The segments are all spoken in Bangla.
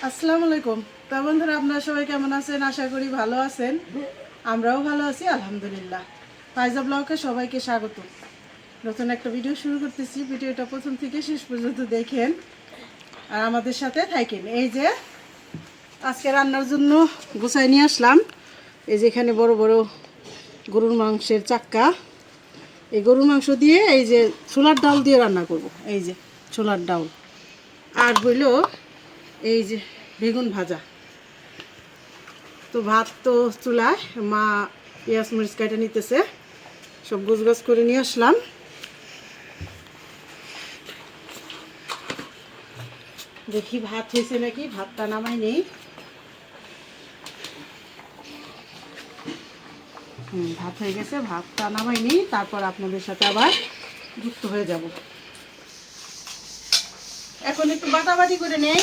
আসসালামু আলাইকুম। তা বন্ধুরা, আপনারা সবাই কেমন আছেন? আশা করি ভালো আছেন। আমরাও ভালো আছি আলহামদুলিল্লাহ। ফাইজা ব্লগে সবাইকে স্বাগত। নতুন একটা ভিডিও শুরু করতেছি। ভিডিওটা প্রথম থেকে শেষ পর্যন্ত দেখেন আর আমাদের সাথে থাকেন। এই যে আজকে রান্নার জন্য গুছাই নিয়ে আসলাম। এই যে এখানে বড় বড় গরুর মাংসের চাক্কা। এই গরুর মাংস দিয়ে এই যে ছোলার ডাল দিয়ে রান্না করব। এই যে ছোলার ডাল আর হইল এই যে বেগুন ভাজা। তো ভাত তো চুলায়, মা পেঁয়াজ মরিচ কেটে নিতেছে, সব গোছগাছ করে নিয়ে আসলাম। দেখি ভাত হয়েছে নাকি, ভাতটা নামাই নেই। ভাত হয়ে গেছে, ভাতটা নামাই নেই, তারপর আপনাদের সাথে আবার যুক্ত হয়ে যাব। এখন একটু বাটাবাটি করে নেই।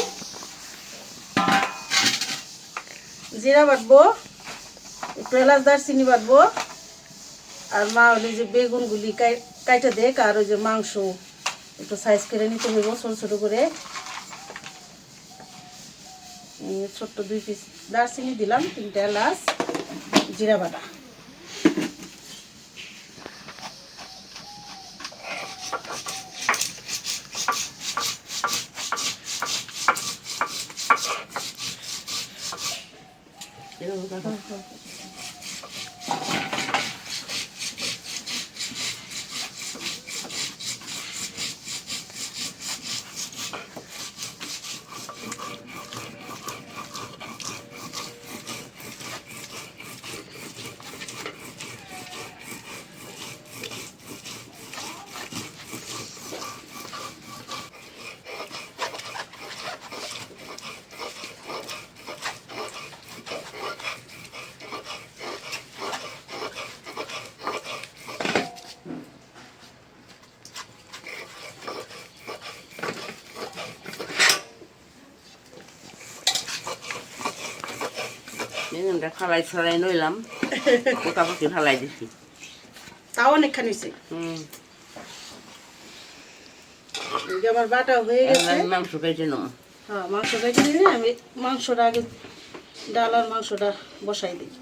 জিরা বাটবো, একটু এলাচ দারচিনি বাটবো, আর মা ওই যে বেগুনগুলি কাইটা দেখ, আর ওই যে মাংস একটু সাইজ করে নিতে হইব ছোট ছোট করে। ছোট্ট 2 পিস দারচিনি দিলাম, 3টা এলাচ, জিরা বাটা। বেগুনটা ফালাই ছড়াই নইলাম, পোকাপাকি ফালাই দিছি। তাও অনেকখানি হয়েছে। আমার বাটা হয়ে গেছে। মাংস কেটে নেব। হ্যাঁ, মাংস কেটে দিই। আমি মাংসটা আগে, ডাল আর মাংসটা বসাই দিই।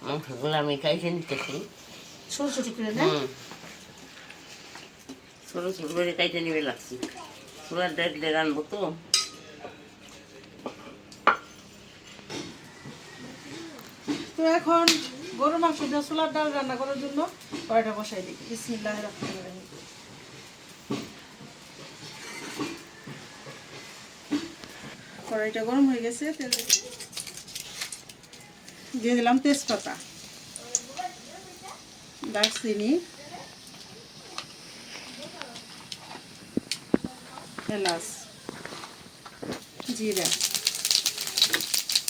মাংসগুলো আমি কাইটে নিতেছি ছোট ছোট করে না? ছোট ছোট করে কাইটে নিবে লাগছি। ছোলার ডাল দিয়ে রানবো তো। তো এখন গরুর মাংস দিয়ে ছোলার ডাল রান্না করার জন্য কড়াইটা বসাই দিই। বিসমিল্লাহির রহমানির রহিম। কড়াইটা গরম হয়ে গেছে, তেল দিয়ে দিলাম তেজপাতা, দারচিনি, এলাচ, জিরা,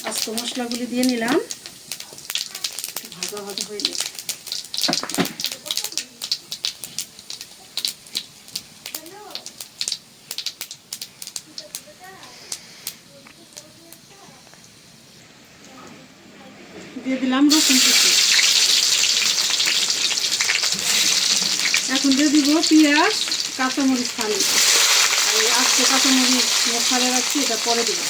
আস্ত মশলাগুলি দিয়ে নিলাম। ভাজা ভাজা হয়ে গেছে। দিয়ে দিলাম রসুন কুচি। এখন দিয়ে দিব পেঁয়াজ, কাঁচামরিচ ফালি। আর আস্তে কাঁচামরিচ ফালে রাখছি, এটা পরে দিব।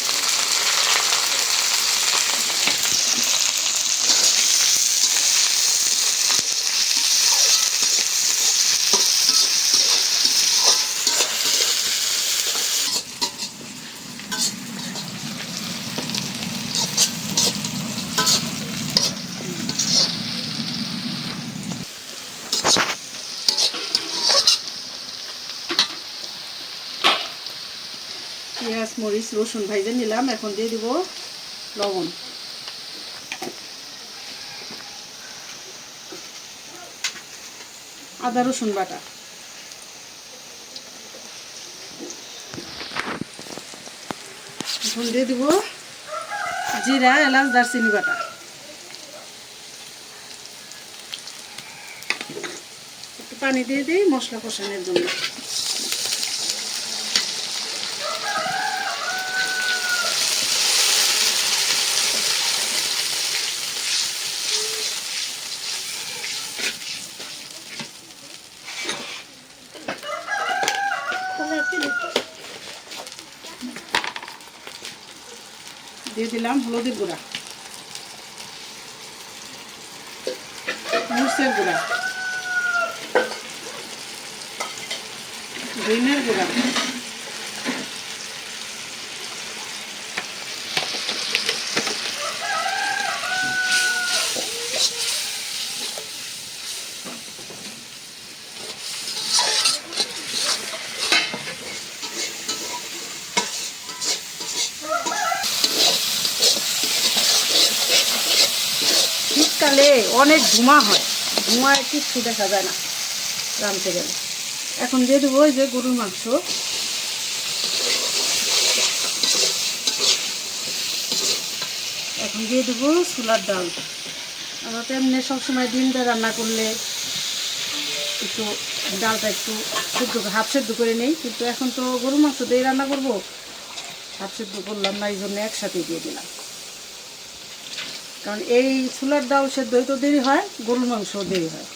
পেঁয়াজ মরিচ রসুন ভাইজে নিলাম। এখন দিয়ে দিব লবণ, আদা রসুন বাটা, এখন দিয়ে দিব জিরা এলাচ দারচিনি বাটা। একটু পানি দিয়ে দিই মশলা কষানোর জন্য। দিয়ে দিলাম হলুদের গুঁড়া, মরিচের গুঁড়া, ধনিয়ার গুঁড়া, শীতকালে অনেক ধোঁয়া হয়, ধোঁয়ায় কিচ্ছু দেখা যায় না রাঁধতে গেলে। এখন দিয়ে দেবো ওই যে গরুর মাংস, এখন দিয়ে দেবো ছোলার ডাল। আমরা তো এমনি সবসময় ডিম দিয়ে রান্না করলে একটু ডালটা একটু সেদ্ধ হাফ সেদ্ধ করে নেই, কিন্তু এখন তো গরুর মাংস দিয়ে রান্না করবো, হাফ সেদ্ধ করলাম না, এই জন্য একসাথে দিয়ে দিলাম। কারণ এই ছোলার ডাল সেদ্ধ তো দেরি হয়, গরুর মাংসও দেরি হয়।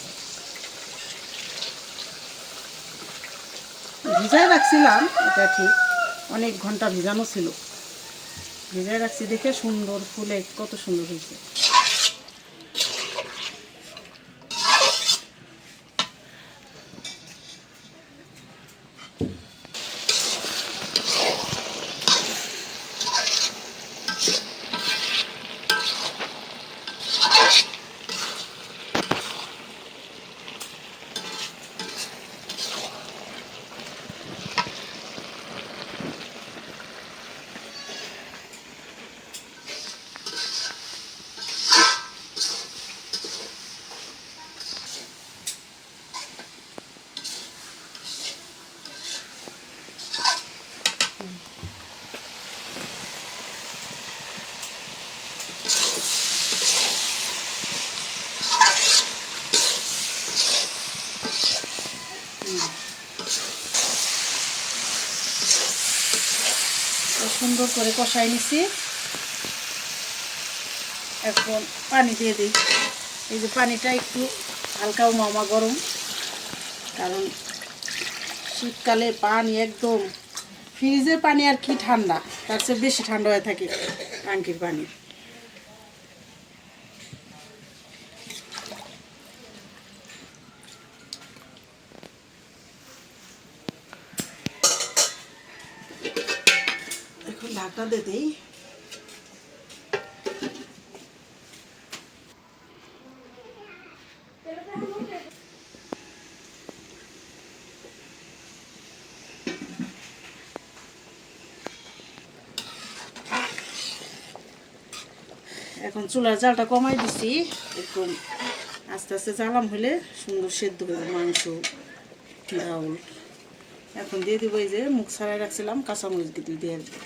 ভিজায় রাখছিলাম, এটা ঠিক, অনেক ঘন্টা ভিজানো ছিল, ভিজায় রাখছি দেখে সুন্দর ফুলে কত সুন্দর হয়েছে। সুন্দর করে কষাই নিছি, এখন পানি দিয়ে দিই। এই যে পানিটা একটু হালকা মামা গরম, কারণ শীতকালে পানি একদম ফ্রিজের পানি আর কি ঠান্ডা, তার চেয়ে বেশি ঠান্ডা হয়ে থাকে ট্যাঙ্কির পানি। এখন ঢাকা দিয়ে দিই। এখন চুলার জালটা কমাই দিছি, এরকম আস্তে আস্তে জ্বালাম হলে সুন্দর সেদ্ধ হবে মাংস ডাউল। এখন দিয়ে দিব এই যে মুখ ছাড়াই রাখছিলাম কাঁচামরিচ দিয়ে দিব।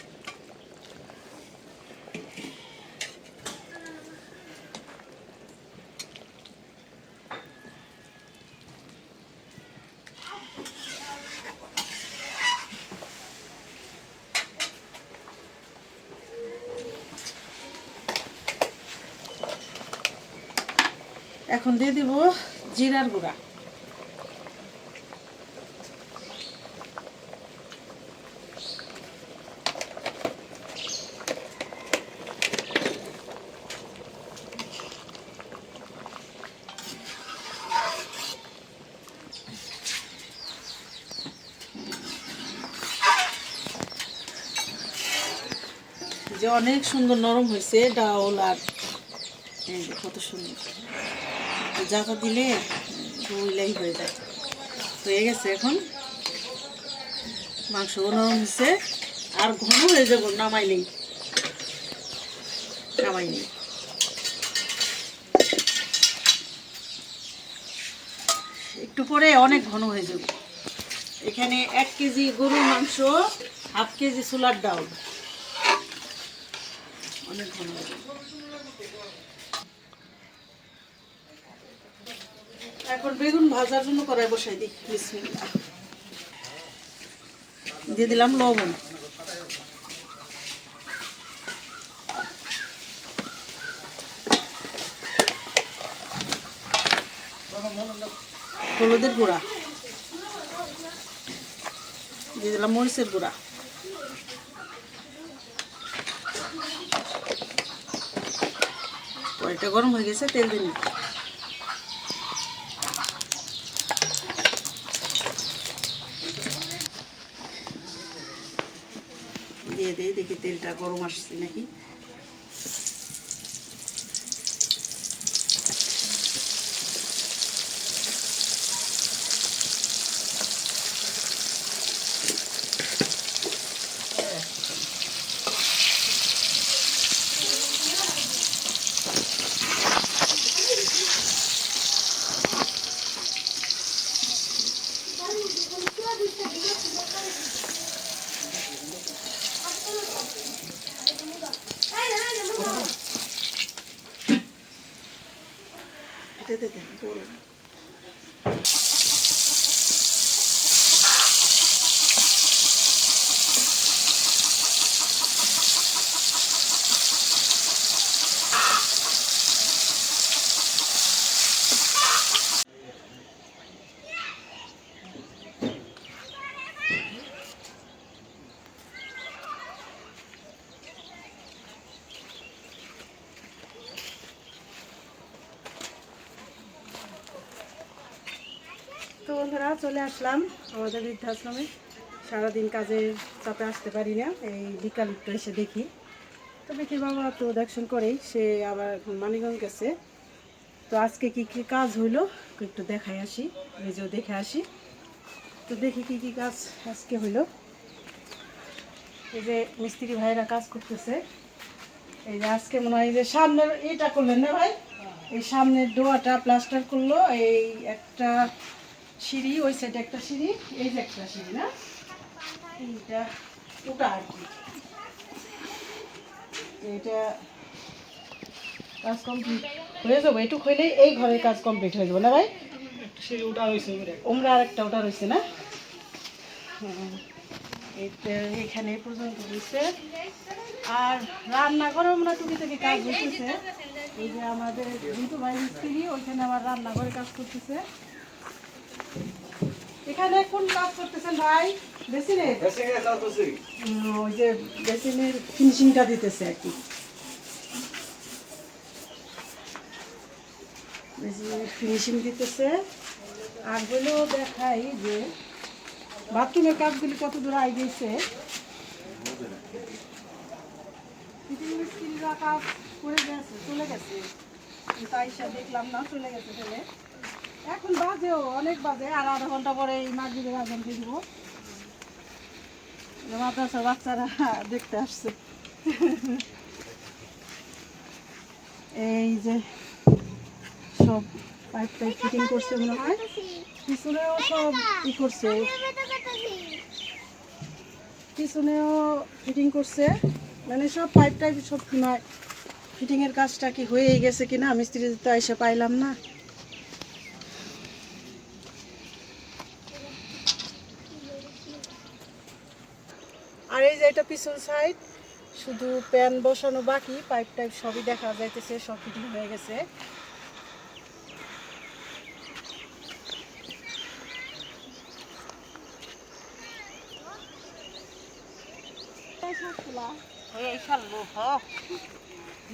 এখন দিয়ে দিব জিরার গুঁড়া, যে অনেক সুন্দর নরম হয়েছে ডাউল। আর কত সুন্দর জাতা দিলে রুইলাই হয়ে যায়, হয়ে গেছে। এখন মাংস নরম হয়েছে, আর ঘন হয়ে যাব নামাইলেই, একটু পরে অনেক ঘন হয়ে যাবে। এখানে 1 কেজি গরুর মাংস, হাফ কেজি ছোলার ডাউল, অনেক ঘন হয়ে যাবে। এখন বেগুন ভাজার জন্য কড়াই বসাই দিই। বিসমিল্লাহ। দিয়ে দিলাম লবণ, হলুদের গুঁড়া, দিয়ে দিলাম মরিচের গুঁড়া, কড়াইটা গরম হয়ে গেছে, তেল দিন। দিয়ে দিয়ে দেখি তেলটা গরম আসছে নাকি। এটা দেন গরম। তো বন্ধুরা চলে আসলাম আমাদের বৃদ্ধাশ্রমে। সারাদিন কাজের চাপে আসতে পারি না, এই বিকাল একটু এসে দেখি। তো দেখি বাবা তো দেখশন করেই, সে আবার এখন মানিকগঞ্জ গেছে। তো আজকে কি কি কাজ হইলো একটু দেখাই আসি, নিজেও দেখে আসি। তো দেখি কি কি কাজ আজকে হইলো। এই যে মিস্ত্রি ভাইরা কাজ করতেছে। এই যে আজকে মনে হয় যে সামনের এটা করলেন না ভাই, এই সামনের ডোয়াটা প্লাস্টার করলো। এই একটা সিঁড়ি, ওই সাইডে একটা সিঁড়ি, এই যে একটা সিঁড়ি না, এইটা ওটা আর কি। এইটা কাজ কমপ্লিট হয়ে যাবো, এইটুক হইলেই এই ঘরের কাজ কমপ্লিট হয়ে যাবে না ভাই। ওমরা আর একটা ওটা রয়েছে না। এখানে এই পর্যন্ত হয়েছে। আর রান্নাঘরে আমরা টুকি থেকে কাজ হইতেছে। এই যে আমাদের দুটো ভাই মিস্ত্রি, ওইখানে আবার রান্নাঘরে কাজ করতেছে। এখানে কোন কাজ করতেছেন ভাই? বেসিনের? ওই যে বেসিনের ফিনিশিংটা দিতেছে আর কি। বেসিনের ফিনিশিং দিতেছে। আর হলেও দেখাই যে বাথরুমের কাজগুলি কত দূর আগে গেছে। মিস্ত্রিরা কাজ করে গেছে, চলে গেছে, তাই সে দেখলাম না, চলে গেছে ফেলে। এখন বাজেও অনেক বাজে, আর আধা ঘন্টা পরে এই মাগরিবের আজান দিয়ে দিব। মাদ্রাসার বাচ্চারা দেখতে আসছে। এই যে সব পাইপ টাইপ ফিটিং করছে মনে হয়, পিছনেও সব ই করছে, পিছনেও ফিটিং করছে। মানে সব পাইপ টাইপ সব নয়, ফিটিংয়ের কাজটা কি হয়ে গেছে কিনা মিস্ত্রি তো এসে পাইলাম না। আর এই যে এটা পিছন সাইড, শুধু প্যান বসানো বাকি, পাইপ টাইপ সবই দেখা যাইতেছে, সব ফিটিং হয়ে গেছে।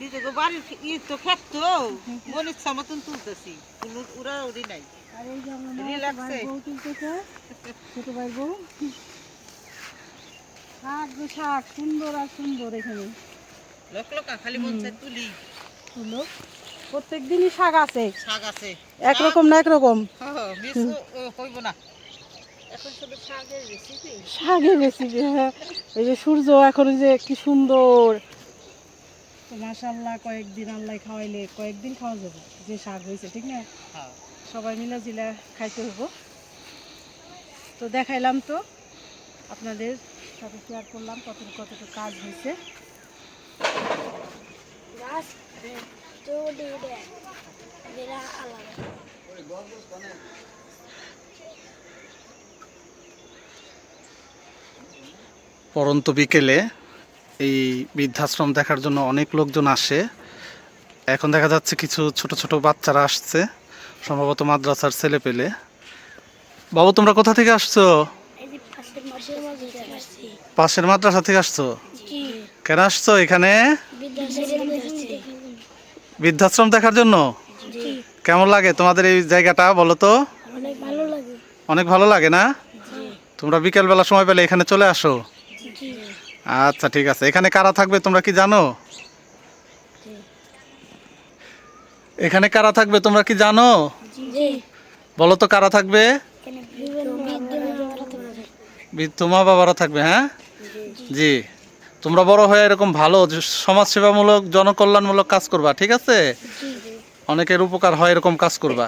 নিজেকে বাড়ির ই তো খেত তো মন ইচ্ছা মতন তুলতেছি, কোনো উড়া উড়ি নাই। আর এই যে আমার রিল্যাক্সে বউ তুলতেছে, ছোট ভাই বউ। শাক গো শাক, সুন্দর আর সুন্দর। এখানে লোক লোকা খালি মন চাই তুলি। তুলো, প্রত্যেক দিনই শাক আছে, শাক আছে, একরকম না একরকম। মিস হইব না। এখন শুধু শাকের রেসিপি। শাকের রেসিপি, হ্যাঁ। এই যে সূর্য এখন যে কি সুন্দর। তো মাশাআল্লাহ, কয়েকদিন আল্লাহ খাওয়াইলে কয়েকদিন খাওয়া যাবে যে শাক হয়েছে, ঠিক না? সবাই মিলা জিলা খাইতে হবো। তো দেখাইলাম, তো আপনাদের সাথে শেয়ার করলাম কতটুকু কতটুকু কাজ হয়েছে। পরন্ত বিকেলে এই বৃদ্ধাশ্রম দেখার জন্য অনেক লোকজন আসে। এখন দেখা যাচ্ছে কিছু ছোট ছোট বাচ্চারা আসছে, সম্ভবত মাদ্রাসার ছেলে পেলে। বাবু, তোমরা কোথা থেকে আসছো? পাশের মাদ্রাসা থেকে আসছো? কেন আসছো এখানে? বৃদ্ধাশ্রম দেখার জন্য? কেমন লাগে তোমাদের এই জায়গাটা বলো তো? অনেক ভালো লাগে। অনেক ভালো লাগে না? তোমরা বিকেলবেলা সময় পেলে এখানে চলে আসো? আচ্ছা ঠিক আছে। এখানে কারা থাকবে তোমরা কি জানো? এখানে কারা থাকবে তোমরা কি জানো? জি। বলো তো কারা থাকবে? এখানে বিভিন্ন বৃদ্ধ মা বাবারা থাকবে। হ্যাঁ জি। তোমরা বড় হয়ে এরকম ভালো সমাজসেবামূলক জনকল্যাণমূলক কাজ করবা, ঠিক আছে? অনেকের উপকার হয় এরকম কাজ করবা।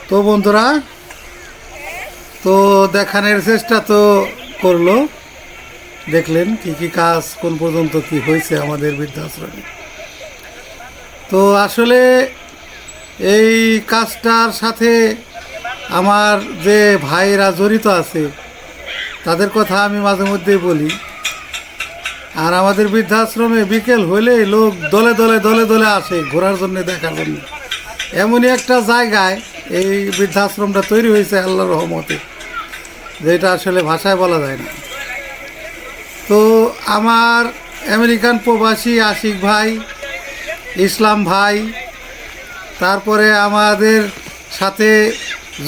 তো বন্ধুরা, তো দেখানোর চেষ্টা তো করলো, দেখলেন কি কি কাজ কোন পর্যন্ত কি হয়েছে আমাদের বৃদ্ধাশ্রমে। তো আসলে এই কাজটার সাথে আমার যে ভাইরা জড়িত আছে তাদের কথা আমি মাঝে মধ্যেই বলি। আর আমাদের বৃদ্ধাশ্রমে বিকেল হইলেই লোক দলে দলে দলে দলে আসে ঘোরার জন্য, দেখার জন্য। এমনই একটা জায়গায় এই বৃদ্ধাশ্রমটা তৈরি হয়েছে আল্লাহর রহমতে, যেটা আসলে ভাষায় বলা যায় না। তো আমার আমেরিকান প্রবাসী আশিক ভাই, ইসলাম ভাই, তারপরে আমাদের সাথে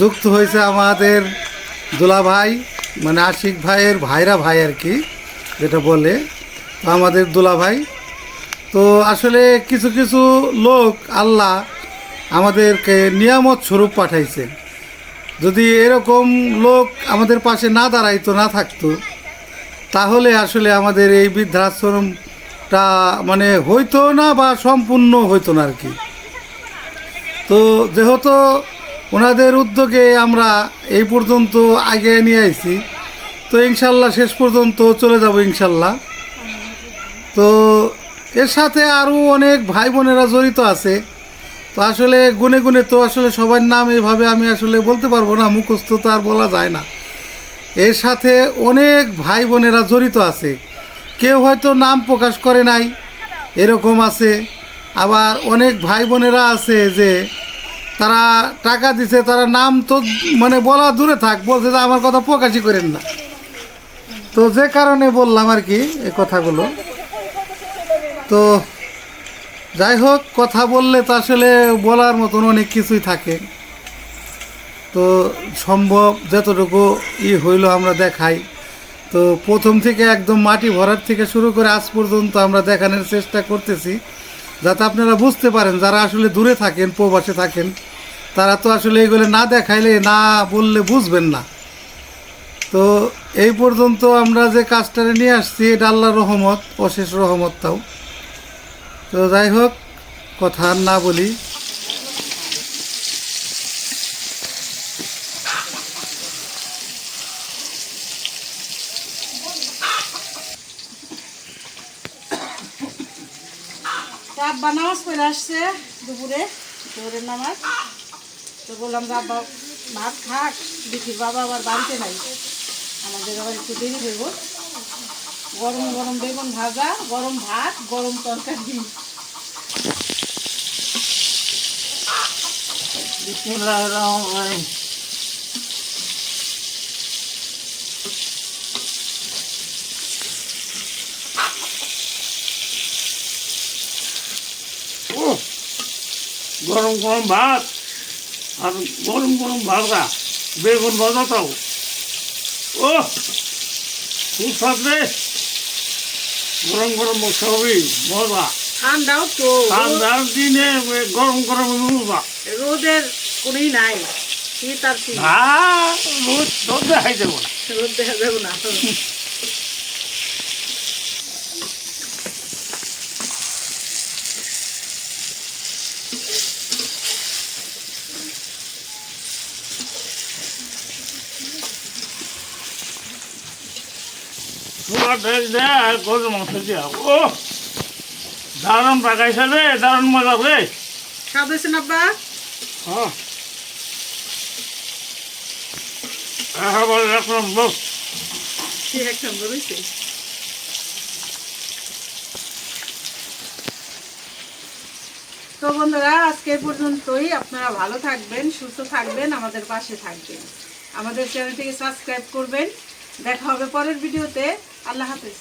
যুক্ত হয়েছে আমাদের দুলা ভাই, মানে আশিক ভাইয়ের ভাইরা ভাই আর কি যেটা বলে, তো আমাদের দুলা ভাই। তো আসলে কিছু কিছু লোক আল্লাহ আমাদেরকে নিয়ামত স্বরূপ পাঠাইছে। যদি এরকম লোক আমাদের পাশে না দাঁড়াইতো, না থাকতো, তাহলে আসলে আমাদের এই বৃদ্ধাশ্রমটা মানে হইতো না বা সম্পূর্ণ হইতো না আর কি। তো যেহেতু ওনাদের উদ্যোগে আমরা এই পর্যন্ত আগে নিয়ে আইছি, তো ইনশাল্লাহ শেষ পর্যন্ত চলে যাব ইনশাল্লাহ। তো এর সাথে আরও অনেক ভাই বোনেরা জড়িত আছে। তো আসলে গুনে গুনে তো আসলে সবার নাম এইভাবে আমি আসলে বলতে পারবো না, মুখস্থ তো আর বলা যায় না। এর সাথে অনেক ভাই বোনেরা জড়িত আছে, কেউ হয়তো নাম প্রকাশ করে নাই, এরকম আছে। আবার অনেক ভাই বোনেরা আছে যে তারা টাকা দিছে, তারা নাম তো মানে বলা দূরে থাক, বলছে যে আমার কথা প্রকাশই করেন না। তো যে কারণে বললাম আর কি এই কথাগুলো। তো যাই হোক, কথা বললে তো আসলে বলার মতন অনেক কিছুই থাকে। তো সম্ভব যতটুকু হইলো আমরা দেখাই। তো প্রথম থেকে একদম মাটি ভরার থেকে শুরু করে আজ পর্যন্ত আমরা দেখানোর চেষ্টা করতেছি, যাতে আপনারা বুঝতে পারেন। যারা আসলে দূরে থাকেন, প্রবাসে থাকেন, তারা তো আসলে এগুলো না দেখাইলে, না বললে বুঝবেন না। তো এই পর্যন্ত আমরা যে কাজটা নিয়ে আসছি, এটা আল্লাহর রহমত, অশেষ রহমত তাও। তো যাই হোক, কথা আর না বলি। আব্বা নামাজ পড়ে আসছে দুপুরে, দুপুরের নামাজ। তো বললাম যে আব্বা ভাত খাক, দেখি বাবা আবার বাড়িতে নাই, আমাদের আবার একটু দেরি দেব। গরম গরম বেগুন ভাজা, গরম ভাত, গরম তরকারি। বিসমিল্লাহির রহমানির রহিম। ও গরম গরম ভাত আর গরম গরম ভাজা, বেগুন ভাজাটাও ও খুব স্বাদ রে। গরম গরম সবই মজা। ঠান্ডাও তো, ঠান্ডার দিনে গরম গরম মজা। রোদের কোনই নাই, শীত আর শীত, রোদ দেখাই দেবো না। রোদ দেখা যাবে না। পুরা তেল দেয় আর গরুর মাংস দেওয়া। ও দারুণ পাকাইছে রে, দারুণ মজা রে। স্বাদ হয়েছে না আব্বা? হ্যাঁ একেবারে রাখলাম বস। কি এক নম্বর হয়েছে। তো তো বন্ধুরা আজকে এই পর্যন্তই। আপনারা ভালো থাকবেন, সুস্থ থাকবেন, আমাদের পাশে থাকবেন, আমাদের চ্যানেলটিকে সাবস্ক্রাইব করবেন। দেখা হবে পরের ভিডিওতে। আল্লাহ হাফেজ।